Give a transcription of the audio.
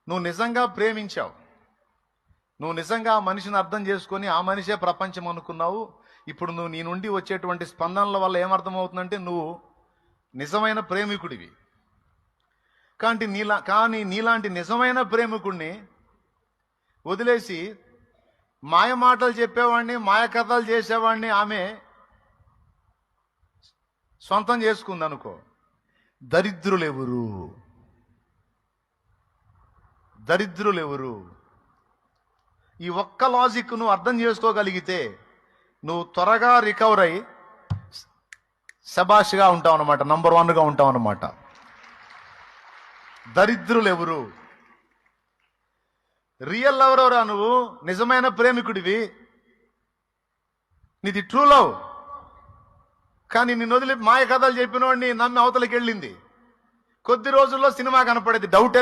నువ్వు నిజంగా ప్రేమించావు, నువ్వు నిజంగా ఆ మనిషిని అర్థం చేసుకొని ఆ మనిషే ప్రపంచం అనుకున్నావు. ఇప్పుడు నువ్వు నీ నుండి వచ్చేటువంటి స్పందనల వల్ల ఏమర్థమవుతుందంటే నువ్వు నిజమైన ప్రేమికుడివి. కానీ నీలాంటి నిజమైన ప్రేమికుడిని వదిలేసి మాయ మాటలు చెప్పేవాడిని, మాయ కథలు చేసేవాడిని ఆమె సొంతం చేసుకుంది అనుకో. దరిద్రులెవరు? దరిద్రులెవరు? ఈ ఒక్క లాజిక్ నువ్వు అర్థం చేసుకోగలిగితే నువ్వు త్వరగా రికవర్ అయ్యి శబాష్గా ఉంటావు అనమాట, నంబర్ 1గా ఉంటావు అనమాట. దరిద్రులెవరు? రియల్ లవర్ ఎవరా? నువ్వు నిజమైన ప్రేమికుడివి, నీది ట్రూ లవ్. కానీ నిన్ను వదిలి మాయ కథలు చెప్పినోడిని నమ్మి అవతలకి వెళ్ళింది. కొద్ది రోజుల్లో సినిమా కనపడేది, డౌటే లేదు.